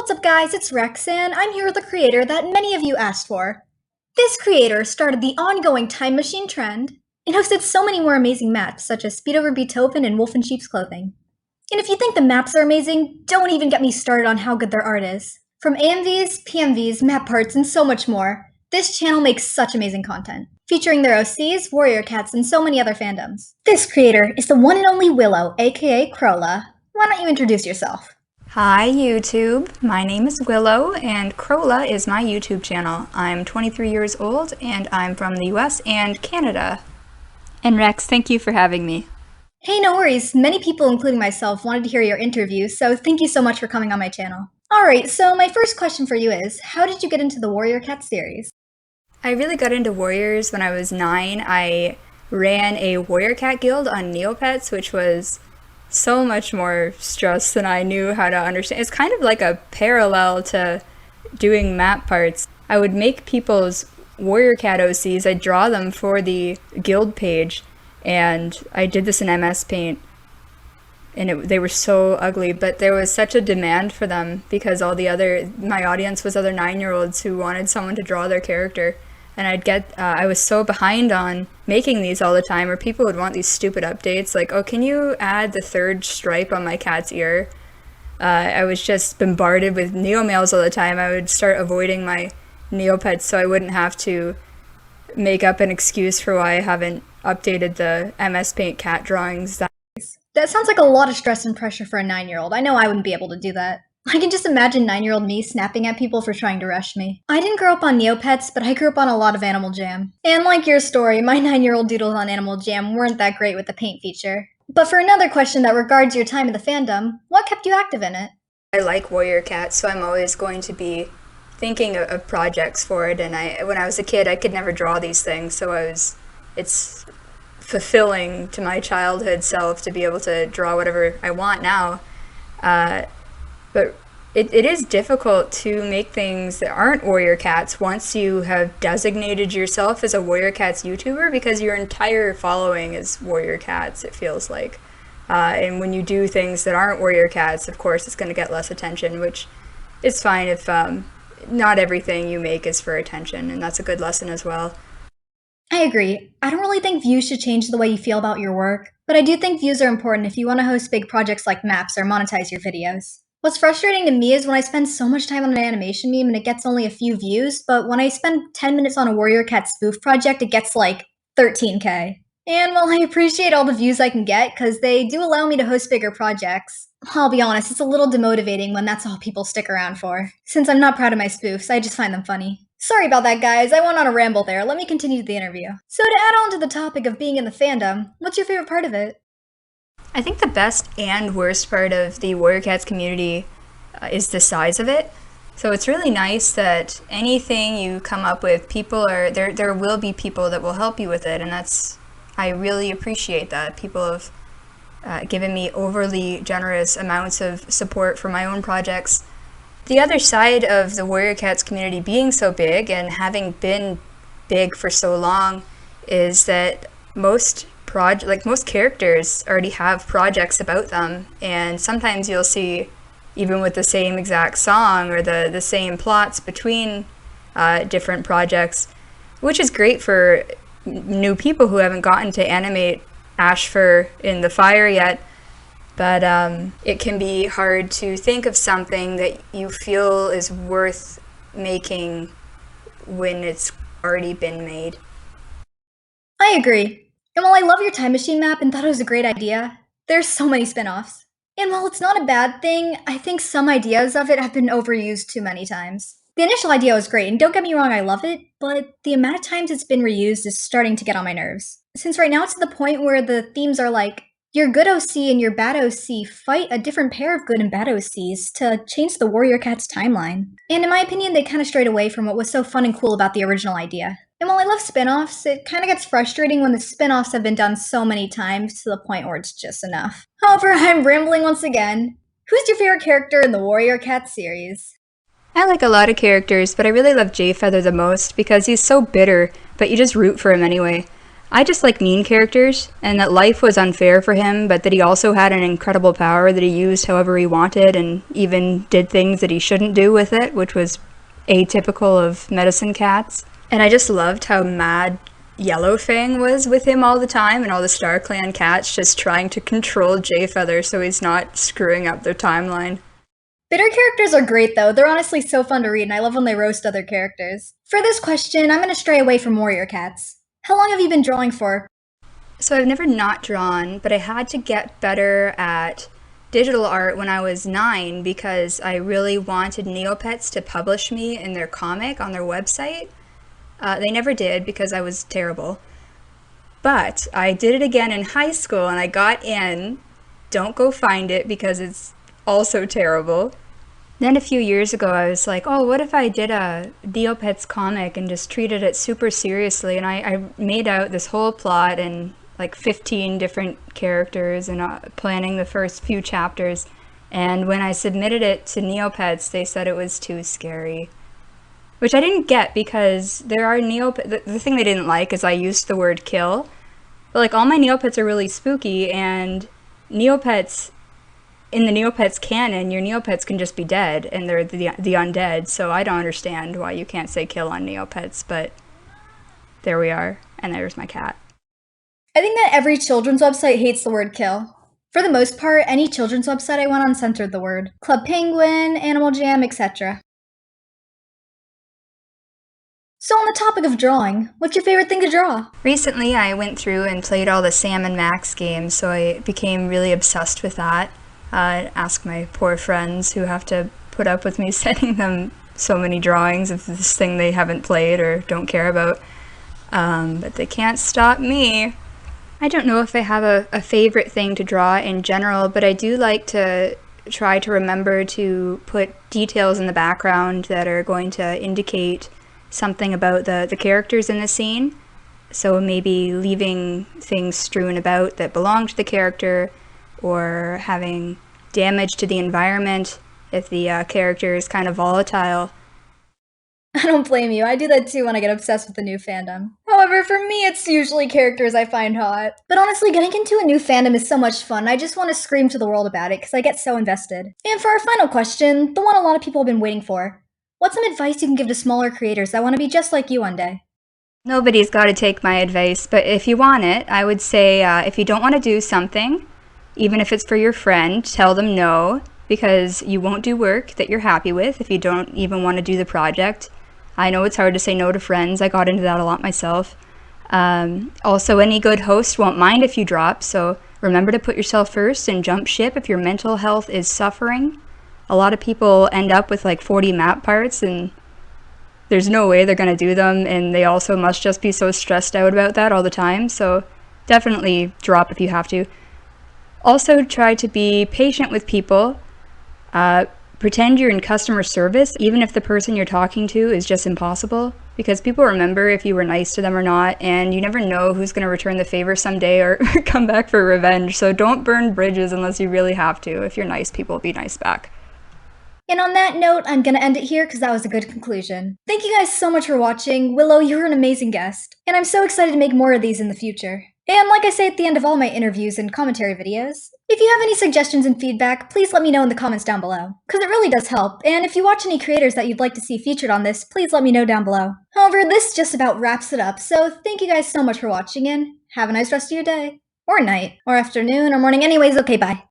What's up guys, it's Rex and I'm here with a creator that many of you asked for. This creator started the ongoing time machine trend and hosted so many more amazing maps such as Speed Over Beethoven and Wolf in Sheep's Clothing. And if you think the maps are amazing, don't even get me started on how good their art is. From AMVs, PMVs, map parts, and so much more, this channel makes such amazing content, featuring their OCs, warrior cats, and so many other fandoms. This creator is the one and only Willow, aka Crowla. Why don't you introduce yourself? Hi YouTube, my name is Willow and Crowla is my YouTube channel. I'm 23 years old and I'm from the US and Canada. And Rex, thank you for having me. Hey, no worries. Many people, including myself, wanted to hear your interview, so thank you so much for coming on my channel. Alright, so my first question for you is, how did you get into the Warrior Cat series? I really got into Warriors when I was 9. I ran a Warrior Cat guild on Neopets, which was so much more stress than I knew how to understand. It's kind of like a parallel to doing map parts. I would make people's Warrior Cat OCs, I'd draw them for the guild page, and I did this in MS Paint, and they were so ugly, but there was such a demand for them because my audience was other 9-year-olds who wanted someone to draw their character. And I was so behind on making these all the time, or people would want these stupid updates, like, oh, can you add the third stripe on my cat's ear? I was just bombarded with Neomails all the time. I would start avoiding my Neopets so I wouldn't have to make up an excuse for why I haven't updated the MS Paint cat drawings. That sounds like a lot of stress and pressure for a 9-year-old. I know I wouldn't be able to do that. I can just imagine 9-year-old me snapping at people for trying to rush me. I didn't grow up on Neopets, but I grew up on a lot of Animal Jam. And like your story, my 9-year-old doodles on Animal Jam weren't that great with the paint feature. But for another question that regards your time in the fandom, what kept you active in it? I like Warrior Cats, so I'm always going to be thinking of projects for it, and when I was a kid I could never draw these things, so it's fulfilling to my childhood self to be able to draw whatever I want now. But it is difficult to make things that aren't Warrior Cats once you have designated yourself as a Warrior Cats YouTuber, because your entire following is Warrior Cats, it feels like. And when you do things that aren't Warrior Cats, of course it's going to get less attention, which is fine if not everything you make is for attention, and that's a good lesson as well. I agree. I don't really think views should change the way you feel about your work, but I do think views are important if you want to host big projects like maps or monetize your videos. What's frustrating to me is when I spend so much time on an animation meme and it gets only a few views, but when I spend 10 minutes on a Warrior Cat spoof project, it gets like 13k. And while I appreciate all the views I can get, because they do allow me to host bigger projects, I'll be honest, it's a little demotivating when that's all people stick around for. Since I'm not proud of my spoofs, I just find them funny. Sorry about that, guys. I went on a ramble there. Let me continue the interview. So to add on to the topic of being in the fandom, what's your favorite part of it? I think the best and worst part of the Warrior Cats community is the size of it. So it's really nice that anything you come up with, there will be people that will help you with it, and I really appreciate that. People have given me overly generous amounts of support for my own projects. The other side of the Warrior Cats community being so big and having been big for so long is that most characters already have projects about them, and sometimes you'll see, even with the same exact song or the same plots between different projects, which is great for new people who haven't gotten to animate Ashfur in the Fire yet, but it can be hard to think of something that you feel is worth making when it's already been made. I agree. And while I love your time machine map and thought it was a great idea, there's so many spin-offs. And while it's not a bad thing, I think some ideas of it have been overused too many times. The initial idea was great, and don't get me wrong, I love it, but the amount of times it's been reused is starting to get on my nerves. Since right now it's to the point where the themes are like, your good OC and your bad OC fight a different pair of good and bad OCs to change the Warrior Cats timeline. And in my opinion, they kind of strayed away from what was so fun and cool about the original idea. And while I love spin-offs, it kind of gets frustrating when the spin-offs have been done so many times to the point where it's just enough. However, I'm rambling once again. Who's your favorite character in the Warrior Cat series? I like a lot of characters, but I really love Jayfeather the most because he's so bitter, but you just root for him anyway. I just like mean characters, and that life was unfair for him, but that he also had an incredible power that he used however he wanted, and even did things that he shouldn't do with it, which was atypical of medicine cats. And I just loved how mad Yellowfang was with him all the time, and all the Star Clan cats just trying to control Jayfeather so he's not screwing up their timeline. Bitter characters are great though, they're honestly so fun to read and I love when they roast other characters. For this question, I'm gonna stray away from warrior cats. How long have you been drawing for? So I've never not drawn, but I had to get better at digital art when I was 9 because I really wanted Neopets to publish me in their comic on their website. They never did because I was terrible. But I did it again in high school and I got in. Don't go find it because it's also terrible. Then a few years ago, I was like, oh, what if I did a Neopets comic and just treated it super seriously? And I made out this whole plot and like 15 different characters and planning the first few chapters. And when I submitted it to Neopets, they said it was too scary. Which I didn't get because there are Neopets. The thing they didn't like is I used the word kill. But like all my Neopets are really spooky, and Neopets in the Neopets canon, your Neopets can just be dead, and they're the undead, so I don't understand why you can't say kill on Neopets, but there we are, and there's my cat. I think that every children's website hates the word kill. For the most part, any children's website I went on censored the word. Club Penguin, Animal Jam, etc. So on the topic of drawing, what's your favorite thing to draw? Recently, I went through and played all the Sam and Max games, so I became really obsessed with that. Ask my poor friends who have to put up with me sending them so many drawings of this thing they haven't played or don't care about. But they can't stop me. I don't know if I have a favorite thing to draw in general, but I do like to try to remember to put details in the background that are going to indicate something about the characters in the scene. So maybe leaving things strewn about that belong to the character, or having damage to the environment if the character is kind of volatile. I don't blame you, I do that too when I get obsessed with a new fandom. However, for me, it's usually characters I find hot. But honestly, getting into a new fandom is so much fun, I just want to scream to the world about it because I get so invested. And for our final question, the one a lot of people have been waiting for, what's some advice you can give to smaller creators that want to be just like you one day? Nobody's got to take my advice, but if you want it, I would say if you don't want to do something, even if it's for your friend, tell them no, because you won't do work that you're happy with if you don't even want to do the project. I know it's hard to say no to friends. I got into that a lot myself. Also, any good host won't mind if you drop, so remember to put yourself first and jump ship if your mental health is suffering. A lot of people end up with like 40 map parts, and there's no way they're going to do them, and they also must just be so stressed out about that all the time, so definitely drop if you have to. Also, try to be patient with people. Pretend you're in customer service, even if the person you're talking to is just impossible, because people remember if you were nice to them or not, and you never know who's going to return the favor someday or come back for revenge, so don't burn bridges unless you really have to. If you're nice, people will be nice back. And on that note, I'm gonna end it here because that was a good conclusion. Thank you guys so much for watching. Willow, you're an amazing guest, and I'm so excited to make more of these in the future. And like I say at the end of all my interviews and commentary videos, if you have any suggestions and feedback, please let me know in the comments down below, because it really does help, and if you watch any creators that you'd like to see featured on this, please let me know down below. However, this just about wraps it up, so thank you guys so much for watching, and have a nice rest of your day, or night, or afternoon, or morning anyways, okay, bye.